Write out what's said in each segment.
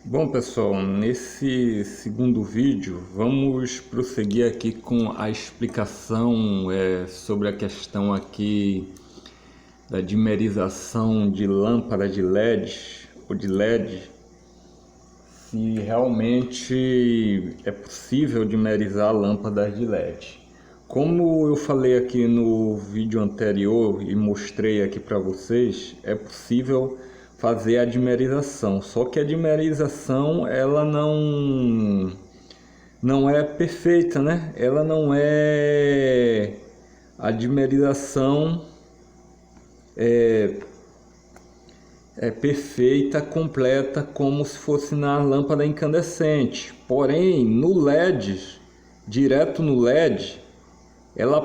Bom pessoal, nesse segundo vídeo vamos prosseguir aqui com a explicação sobre a questão aqui da dimerização de lâmpada de LED ou de LED, se realmente é possível dimerizar lâmpadas de LED. Como eu falei aqui no vídeo anterior e mostrei aqui para vocês, é possível fazer a dimerização, só que a dimerização ela não é perfeita, né? Ela não é a dimerização é perfeita, completa, como se fosse na lâmpada incandescente. Porém, no LED, direto no LED, ela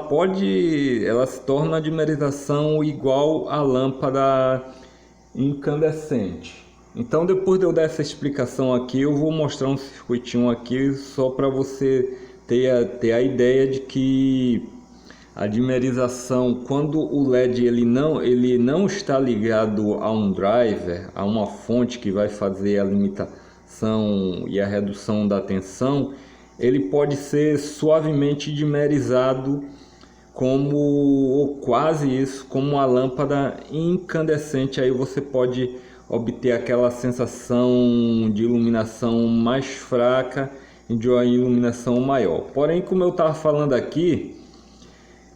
se torna a dimerização igual à lâmpada incandescente. Então, depois de eu dar essa explicação aqui, eu vou mostrar um circuitinho aqui só para você ter a ideia de que a dimerização, quando o LED ele não está ligado a um driver, a uma fonte que vai fazer a limitação e a redução da tensão, ele pode ser suavemente dimerizado ou quase isso, como uma lâmpada incandescente. Aí você pode obter aquela sensação de iluminação mais fraca e de uma iluminação maior. Porém, como eu estava falando aqui,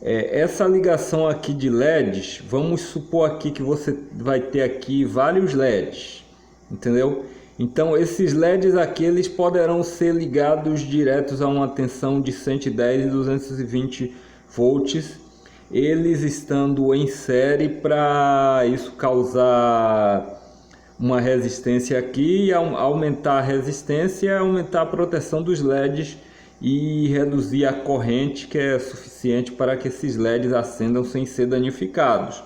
essa ligação aqui de LEDs, vamos supor aqui que você vai ter aqui vários LEDs, entendeu? Então esses LEDs aqui eles poderão ser ligados diretos a uma tensão de 110 e 220 volts, eles estando em série, para isso causar uma resistência aqui, aumentar a resistência, aumentar a proteção dos LEDs e reduzir a corrente, que é suficiente para que esses LEDs acendam sem ser danificados.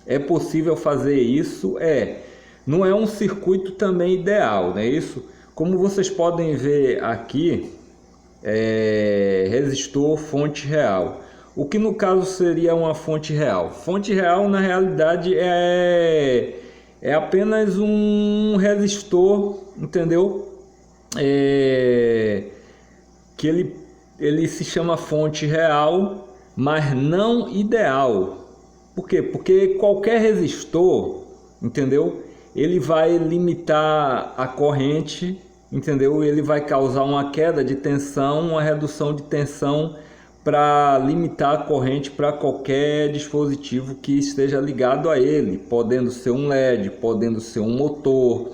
É possível fazer isso? Não é um circuito também ideal, né? Isso, como vocês podem ver aqui, resistor fonte real. O que no caso seria uma fonte real? Fonte real na realidade é apenas um resistor, entendeu? Que ele se chama fonte real, mas não ideal. Por quê? Porque qualquer resistor, entendeu? Ele vai limitar a corrente, entendeu? Ele vai causar uma queda de tensão, uma redução de tensão para limitar a corrente para qualquer dispositivo que esteja ligado a ele, podendo ser um LED, podendo ser um motor,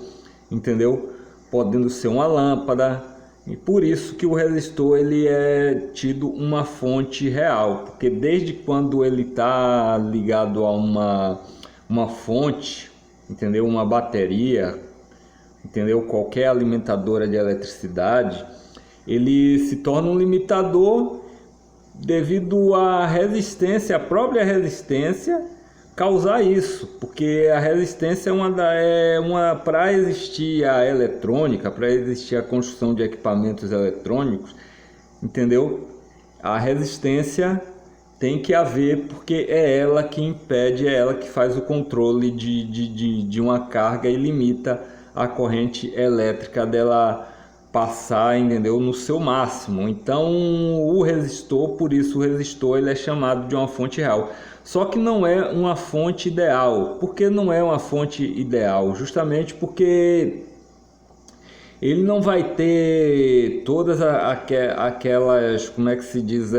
entendeu? Podendo ser uma lâmpada. E por isso que o resistor ele é tido uma fonte real, porque desde quando ele está ligado a uma fonte, entendeu? Uma bateria, entendeu? Qualquer alimentadora de eletricidade, ele se torna um limitador devido à resistência, a própria resistência causar isso, porque a resistência para existir a eletrônica, para existir a construção de equipamentos eletrônicos, entendeu? A resistência tem que haver, porque é ela que impede, é ela que faz o controle de uma carga e limita a corrente elétrica dela passar, entendeu? No seu máximo. Então o resistor, por isso o resistor ele é chamado de uma fonte real. Só que não é uma fonte ideal. Por que não é uma fonte ideal? Justamente porque ele não vai ter todas aquelas, como é que se diz,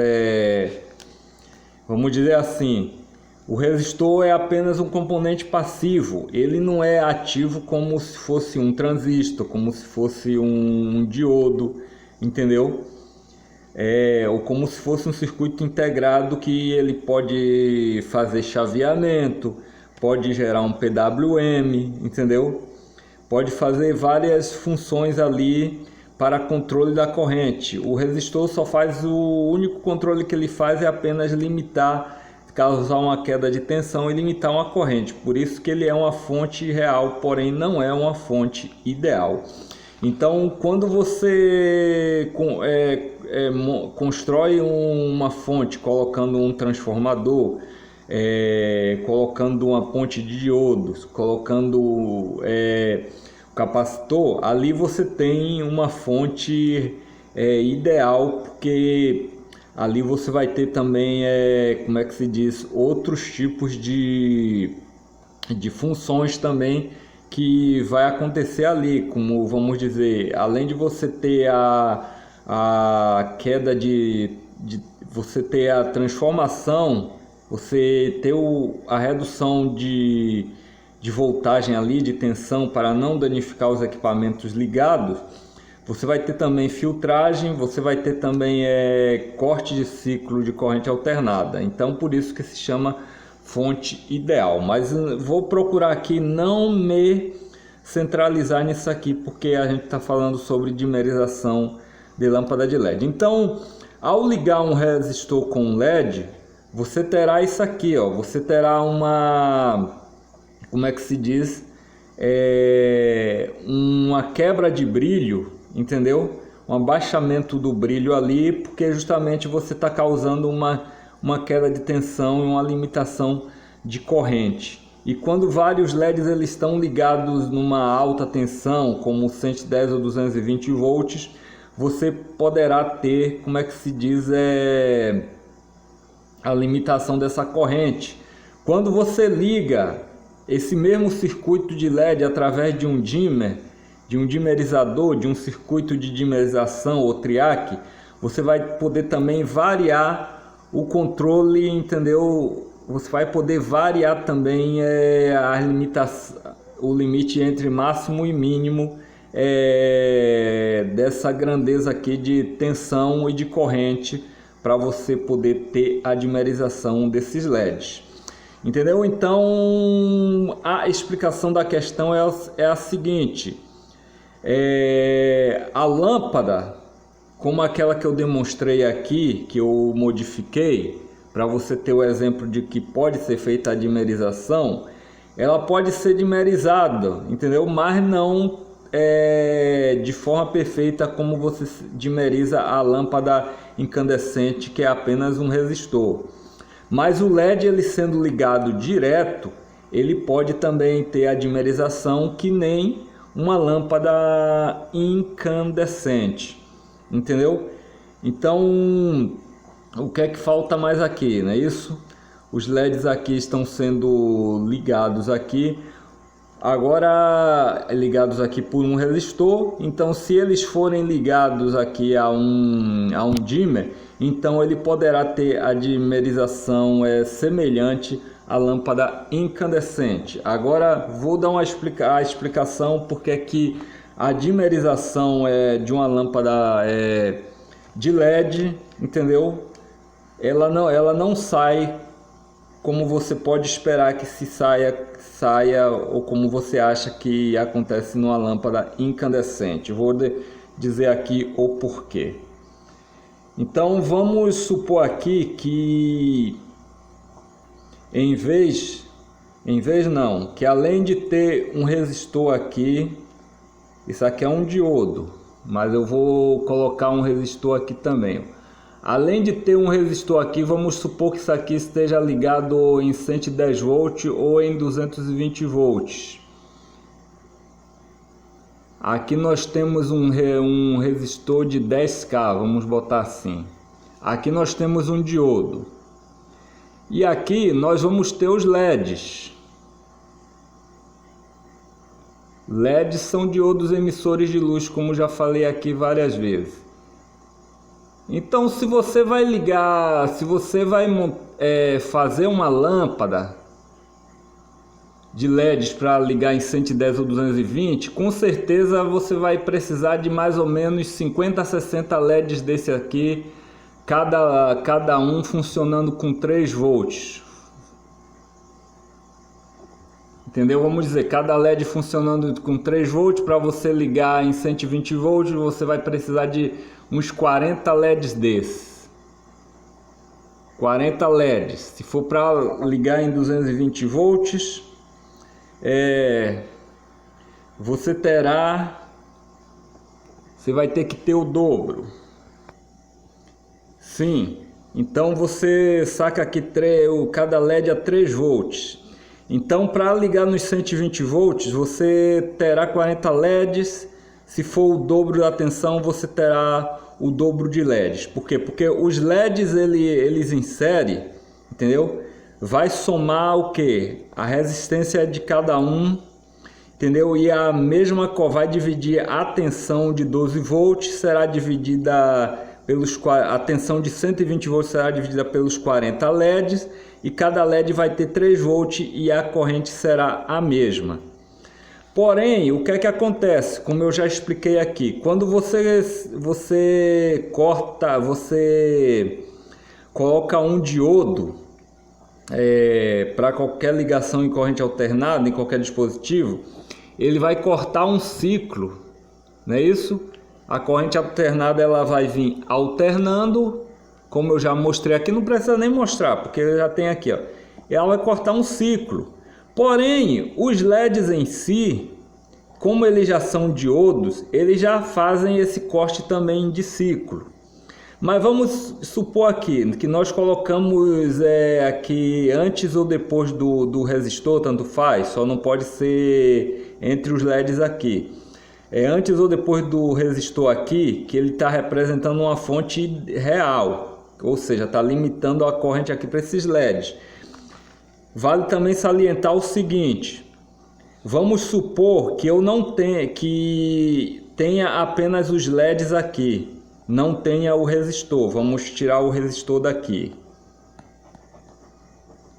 vamos dizer assim, o resistor é apenas um componente passivo, ele não é ativo como se fosse um transistor, como se fosse um diodo, entendeu? Ou como se fosse um circuito integrado que ele pode fazer chaveamento, pode gerar um PWM, entendeu? Pode fazer várias funções ali para controle da corrente. O resistor só faz, o único controle que ele faz é apenas limitar, causar uma queda de tensão e limitar uma corrente. Por isso que ele é uma fonte real, porém não é uma fonte ideal. Então, quando você constrói uma fonte colocando um transformador, colocando uma ponte de diodos, colocando capacitor, ali você tem uma fonte ideal, porque ali você vai ter também, como é que se diz, outros tipos de funções também que vai acontecer ali, como vamos dizer, além de você ter a queda você ter a transformação, você ter a redução de voltagem ali, de tensão, para não danificar os equipamentos ligados. Você vai ter também filtragem, você vai ter também corte de ciclo de corrente alternada. Então, por isso que se chama fonte ideal. Mas vou procurar aqui não me centralizar nisso aqui, porque a gente está falando sobre dimerização de lâmpada de LED. Então, ao ligar um resistor com LED, você terá isso aqui, ó. Você terá como é que se diz? Uma quebra de brilho, entendeu? Um abaixamento do brilho ali, porque justamente você está causando uma queda de tensão e uma limitação de corrente. E quando vários LEDs eles estão ligados numa alta tensão, como 110 ou 220 volts, você poderá ter, como é que se diz, a limitação dessa corrente. Quando você liga esse mesmo circuito de LED através de um dimmer, de um dimerizador, de um circuito de dimerização ou triac, você vai poder também variar o controle, entendeu? Você vai poder variar também a limitação, o limite entre máximo e mínimo dessa grandeza aqui de tensão e de corrente, para você poder ter a dimerização desses LEDs. Entendeu? Então a explicação da questão é a seguinte: a lâmpada, como aquela que eu demonstrei aqui, que eu modifiquei para você ter o exemplo de que pode ser feita a dimerização, ela pode ser dimerizada, entendeu? Mas não de forma perfeita como você dimeriza a lâmpada incandescente, que é apenas um resistor. Mas o LED, ele sendo ligado direto, ele pode também ter a dimerização que nem uma lâmpada incandescente, entendeu? Então, o que é que falta mais aqui, não é isso? Os LEDs aqui estão sendo ligados aqui, agora ligados aqui por um resistor. Então, se eles forem ligados aqui a um dimmer, então ele poderá ter a dimerização semelhante à lâmpada incandescente. Agora vou dar a explicação porque é que a dimerização de uma lâmpada de LED, entendeu? Ela não sai como você pode esperar que se saia, ou como você acha que acontece numa lâmpada incandescente. Vou dizer aqui o porquê. Então vamos supor aqui que que além de ter um resistor aqui, isso aqui é um diodo, mas eu vou colocar um resistor aqui também. Além de ter um resistor aqui, vamos supor que isso aqui esteja ligado em 110 volts ou em 220 volts. Aqui nós temos um resistor de 10K, vamos botar assim. Aqui nós temos um diodo. E aqui nós vamos ter os LEDs. LEDs são diodos emissores de luz, como já falei aqui várias vezes. Então, se você vai ligar, se você vai fazer uma lâmpada de LEDs para ligar em 110 ou 220, com certeza você vai precisar de mais ou menos 50 a 60 LEDs desse aqui, cada um funcionando com 3 volts. Entendeu? Vamos dizer, cada LED funcionando com 3 volts, para você ligar em 120 volts, você vai precisar de uns 40 LEDs desses. 40 LEDs. Se for para ligar em 220 volts, você vai ter que ter o dobro. Sim, então você saca aqui cada LED a 3 volts. Então, para ligar nos 120 volts, você terá 40 LEDs. Se for o dobro da tensão, você terá o dobro de LEDs. Por quê? Porque os LEDs eles inserem, entendeu? Vai somar o que? A resistência de cada um, entendeu? E a mesma vai dividir a tensão de 12 volts, será dividida pelos, a tensão de 120 volts será dividida pelos 40 LEDs, e cada LED vai ter 3 volts e a corrente será a mesma. Porém, o que é que acontece? Como eu já expliquei aqui, quando você corta, você coloca um diodo para qualquer ligação em corrente alternada, em qualquer dispositivo, ele vai cortar um ciclo, não é isso? A corrente alternada ela vai vir alternando, como eu já mostrei aqui, não precisa nem mostrar, porque já tem aqui, ó. Ela vai cortar um ciclo. Porém, os LEDs em si, como eles já são diodos, eles já fazem esse corte também de ciclo. Mas vamos supor aqui que nós colocamos aqui antes ou depois do resistor, tanto faz, só não pode ser entre os LEDs aqui. Antes ou depois do resistor aqui, que ele está representando uma fonte real, ou seja, está limitando a corrente aqui para esses LEDs. Vale também salientar o seguinte: vamos supor que eu não tenha, que tenha apenas os LEDs aqui, não tenha o resistor. Vamos tirar o resistor daqui.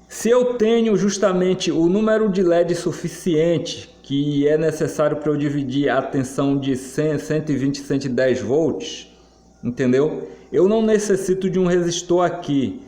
Se eu tenho justamente o número de LEDs suficiente, que é necessário para eu dividir a tensão de 100, 120 e 110 volts, entendeu? Eu não necessito de um resistor aqui,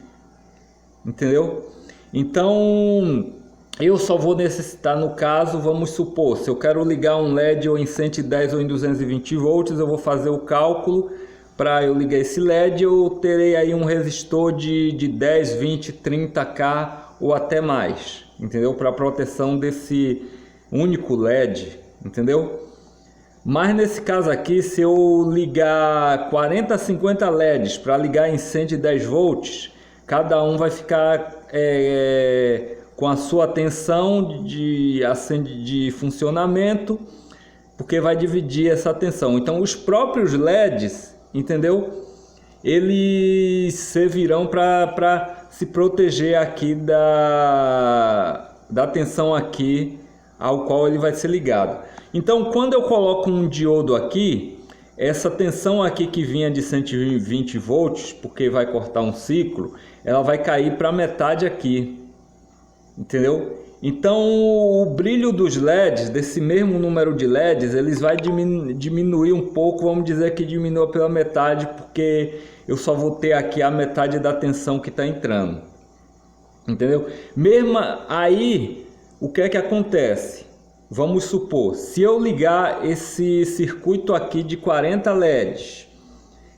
entendeu? Então, eu só vou necessitar, no caso, vamos supor, se eu quero ligar um LED ou em 110 ou em 220 volts, eu vou fazer o cálculo. Para eu ligar esse LED, eu terei aí um resistor de 10, 20, 30K ou até mais, entendeu? Para proteção desse único LED, entendeu? Mas nesse caso aqui, se eu ligar 40, 50 LEDs para ligar em 110 volts, cada um vai ficar com a sua tensão de funcionamento, porque vai dividir essa tensão. Então os próprios LEDs, entendeu? Eles servirão para se proteger aqui da tensão aqui ao qual ele vai ser ligado. Então, quando eu coloco um diodo aqui, essa tensão aqui que vinha de 120 volts, porque vai cortar um ciclo, ela vai cair para metade aqui, entendeu? Então, o brilho dos LEDs, desse mesmo número de LEDs, eles vai diminuir um pouco, vamos dizer que diminua pela metade, porque eu só vou ter aqui a metade da tensão que está entrando, entendeu? Mesmo aí, o que é que acontece? Vamos supor, se eu ligar esse circuito aqui de 40 LEDs,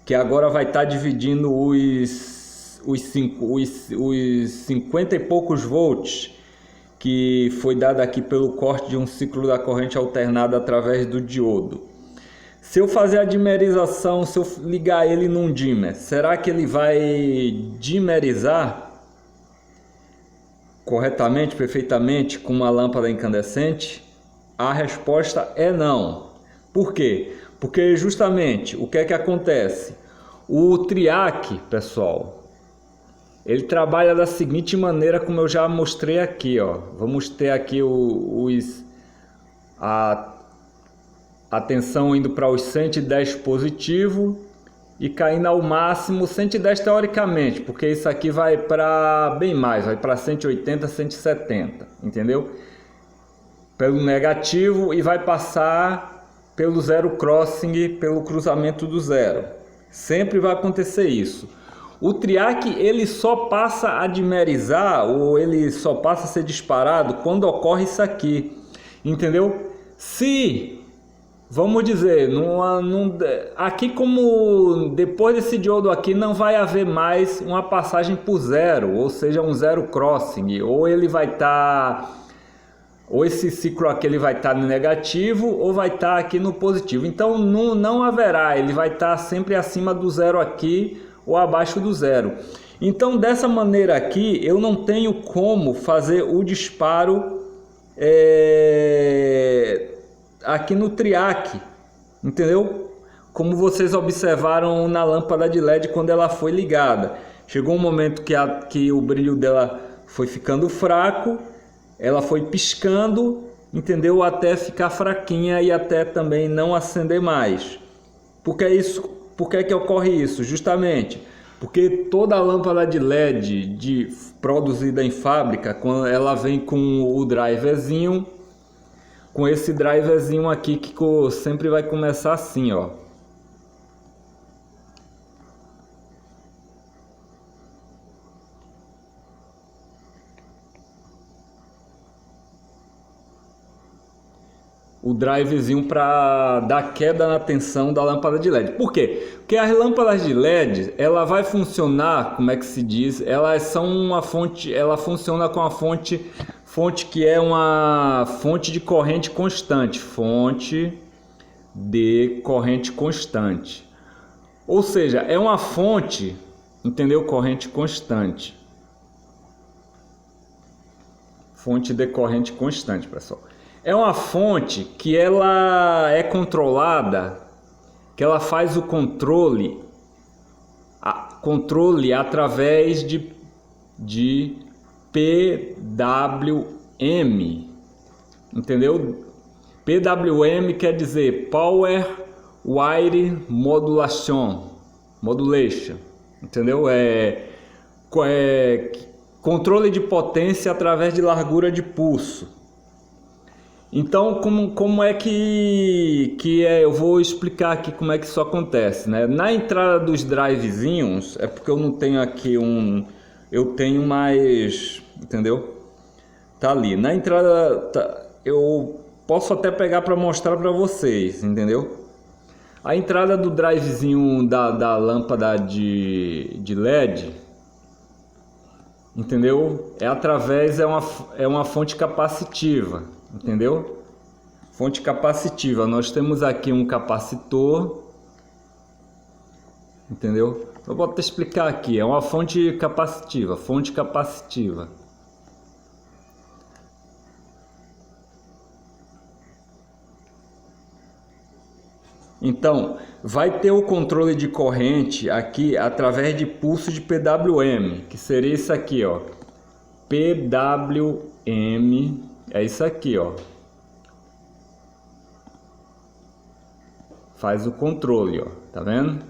que agora vai estar dividindo os 50 e poucos volts, que foi dado aqui pelo corte de um ciclo da corrente alternada através do diodo. Se eu fazer a dimerização, se eu ligar ele num dimmer, será que ele vai dimerizar corretamente, perfeitamente, com uma lâmpada incandescente? A resposta é não. Por quê? Porque justamente o que é que acontece? O triac, pessoal, ele trabalha da seguinte maneira, como eu já mostrei aqui, ó. Vamos ter aqui a tensão indo para os 110 positivo e caindo ao máximo 110 teoricamente, porque isso aqui vai para bem mais, vai para 180, 170, entendeu? Pelo negativo, e vai passar pelo zero crossing, pelo cruzamento do zero. Sempre vai acontecer isso. O triac ele só passa a dimerizar, ou ele só passa a ser disparado quando ocorre isso aqui, entendeu? Se, vamos dizer, aqui, como depois desse diodo aqui não vai haver mais uma passagem por zero, ou seja, um zero crossing, ou ele vai estar... ou esse ciclo aqui ele vai estar no negativo ou vai estar aqui no positivo. Então não haverá, ele vai estar sempre acima do zero aqui ou abaixo do zero. Então dessa maneira aqui eu não tenho como fazer o disparo aqui no triac, entendeu? Como vocês observaram na lâmpada de LED quando ela foi ligada. Chegou um momento que o brilho dela foi ficando fraco, ela foi piscando, entendeu? Até ficar fraquinha e até também não acender mais. Por que que ocorre isso? Justamente porque toda lâmpada de LED produzida em fábrica, quando ela vem com o driverzinho, com esse driverzinho aqui que sempre vai começar assim, ó. O drivezinho para dar queda na tensão da lâmpada de LED. Por quê? Porque as lâmpadas de LED, ela vai funcionar, como é que se diz? Elas são uma fonte, ela funciona com a fonte que é uma fonte de corrente constante, fonte de corrente constante. Ou seja, é uma fonte, entendeu? Corrente constante. Fonte de corrente constante, pessoal. É uma fonte que ela é controlada, que ela faz o controle através de PWM, entendeu? PWM quer dizer Power Wire Modulation, entendeu? Controle de potência através de largura de pulso. Então, como é que eu vou explicar aqui como é que isso acontece, né? Na entrada dos drivezinhos, é porque eu não tenho aqui eu tenho mais, entendeu? Tá ali. Na entrada, eu posso até pegar para mostrar para vocês, entendeu? A entrada do drivezinho da lâmpada de LED, entendeu? É uma fonte capacitiva, entendeu? Fonte capacitiva. Nós temos aqui um capacitor, entendeu? Eu vou te explicar aqui. É uma fonte capacitiva, Então, vai ter o controle de corrente aqui através de pulso de PWM, que seria isso aqui, ó. PWM é isso aqui, ó. Faz o controle, ó. Tá vendo?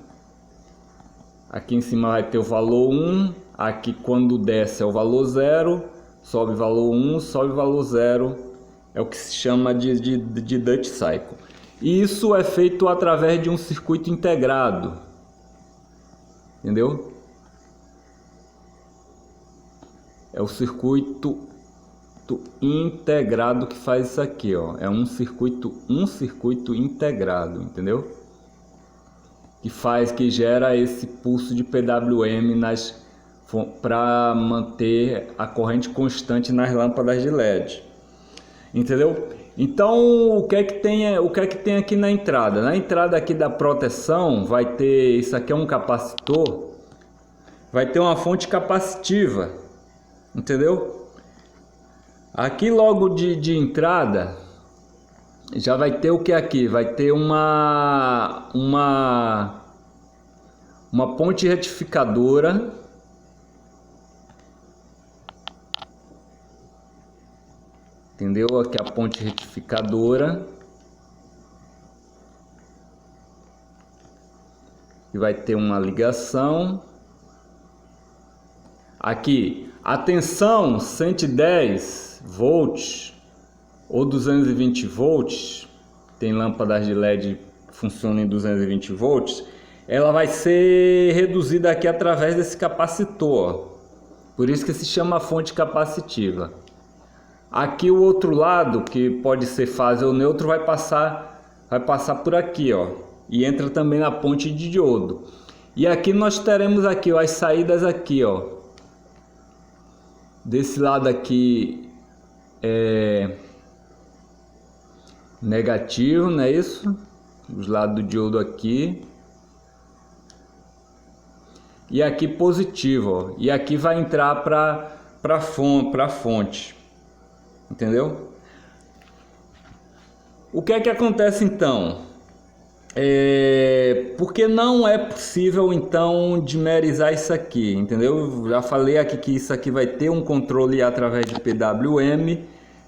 Aqui em cima vai ter o valor 1, aqui quando desce é o valor 0, sobe valor 1, sobe valor 0, é o que se chama de duty cycle. E isso é feito através de um circuito integrado, entendeu? É o circuito integrado que faz isso aqui, ó. É um circuito integrado, entendeu? Que gera esse pulso de PWM para manter a corrente constante nas lâmpadas de LED, entendeu? Então, o que é que tem aqui na entrada? Na entrada aqui da proteção vai ter, isso aqui é um capacitor, vai ter uma fonte capacitiva, entendeu? Aqui logo de entrada já vai ter o que aqui? Vai ter uma ponte retificadora, entendeu? Aqui a ponte retificadora, e vai ter uma ligação. Aqui a tensão 110 volts ou 220 volts, tem lâmpadas de LED que funcionam em 220 volts, ela vai ser reduzida aqui através desse capacitor, por isso que se chama fonte capacitiva. Aqui o outro lado, que pode ser fase ou neutro, vai passar por aqui, ó, e entra também na ponte de diodo. E aqui nós teremos aqui, ó, as saídas aqui, ó. Desse lado aqui é negativo, não é isso? Os lados do diodo aqui. E aqui positivo, ó. E aqui vai entrar para fonte. Entendeu? O que é que acontece então? Porque não é possível então dimerizar isso aqui, entendeu? Eu já falei aqui que isso aqui vai ter um controle através de PWM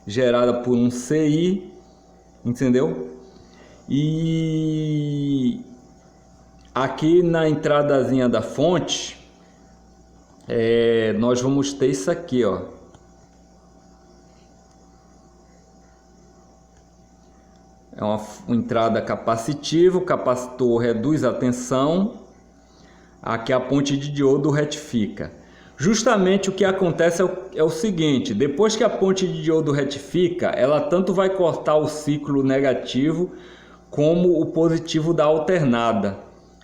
gerada por um CI, entendeu? E aqui na entradazinha da fonte nós vamos ter isso aqui, ó. É uma entrada capacitiva, o capacitor reduz a tensão, aqui a ponte de diodo retifica. Justamente o que acontece é o seguinte, depois que a ponte de diodo retifica, ela tanto vai cortar o ciclo negativo como o positivo da alternada.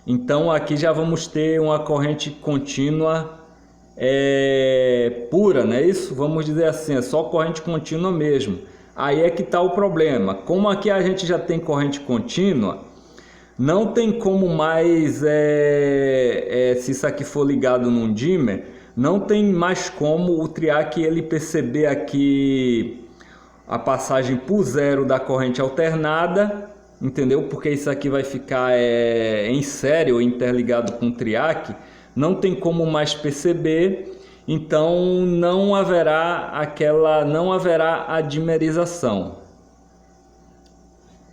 Então aqui já vamos ter uma corrente contínua pura, não é isso? Vamos dizer assim, é só corrente contínua mesmo. Aí é que está o problema. Como aqui a gente já tem corrente contínua, não tem como mais, se isso aqui for ligado num dimmer, não tem mais como o triac ele perceber aqui a passagem por zero da corrente alternada, entendeu? Porque isso aqui vai ficar em série ou interligado com o triac, não tem como mais perceber. Então não haverá a dimerização,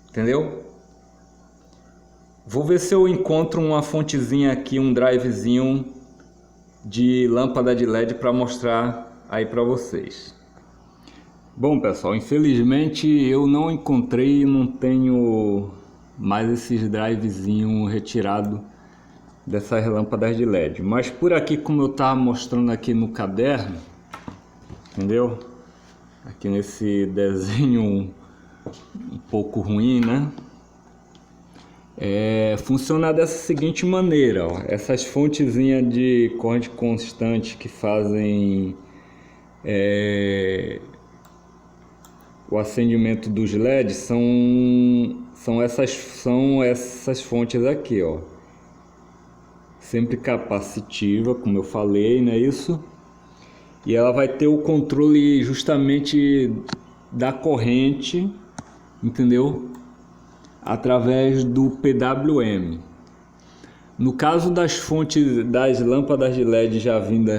entendeu? Vou ver se eu encontro uma fontezinha aqui, um drivezinho de lâmpada de LED para mostrar aí para vocês. Bom pessoal, infelizmente eu não encontrei, não tenho mais esses drivezinhos retirados dessas lâmpadas de LED, mas por aqui, como eu estava mostrando aqui no caderno, entendeu? Aqui nesse desenho um pouco ruim, né? Funciona dessa seguinte maneira, ó. Essas fontezinhas de corrente constante que fazem o acendimento dos LEDs são essas fontes aqui, ó. Sempre capacitiva, como eu falei, não é isso? E ela vai ter o controle justamente da corrente, entendeu? Através do PWM. No caso das fontes das lâmpadas de LED já vindas,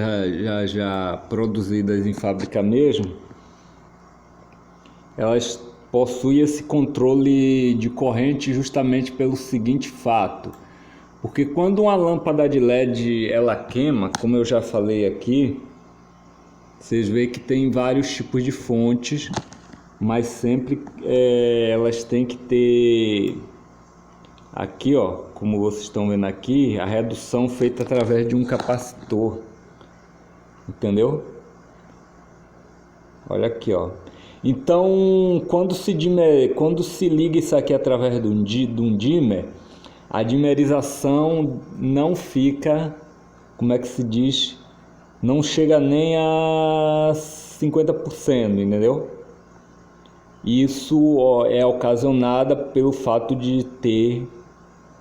já produzidas em fábrica mesmo, elas possuem esse controle de corrente justamente pelo seguinte fato. Porque quando uma lâmpada de LED ela queima, como eu já falei aqui, vocês veem que tem vários tipos de fontes, mas sempre elas têm que ter aqui, ó, como vocês estão vendo aqui, a redução feita através de um capacitor, entendeu? Olha aqui, ó. Então, quando se liga isso aqui através de um dimmer, a dimerização não fica, como é que se diz, não chega nem a 50%, entendeu? Isso é ocasionada pelo fato de ter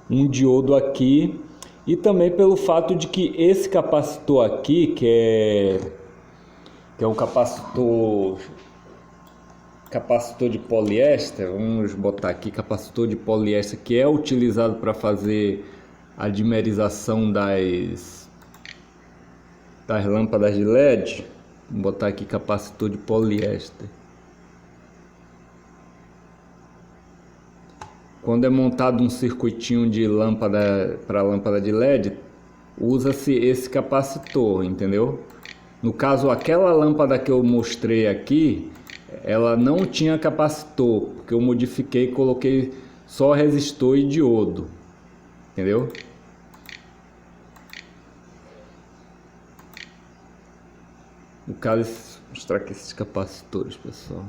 um diodo aqui e também pelo fato de que esse capacitor aqui, que é um capacitor de poliéster, vamos botar aqui capacitor de poliéster, que é utilizado para fazer a dimerização das lâmpadas de LED. Vou botar aqui capacitor de poliéster. Quando é montado um circuitinho de lâmpada para lâmpada de LED, usa-se esse capacitor, entendeu? No caso, aquela lâmpada que eu mostrei aqui, ela não tinha capacitor, porque eu modifiquei e coloquei só resistor e diodo, entendeu? No caso, vou mostrar aqui esses capacitores, pessoal.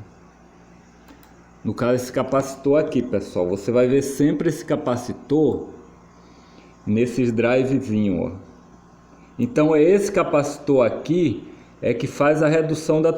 No caso, esse capacitor aqui, pessoal, você vai ver sempre esse capacitor nesses drivezinhos, ó. Então, esse capacitor aqui é que faz a redução da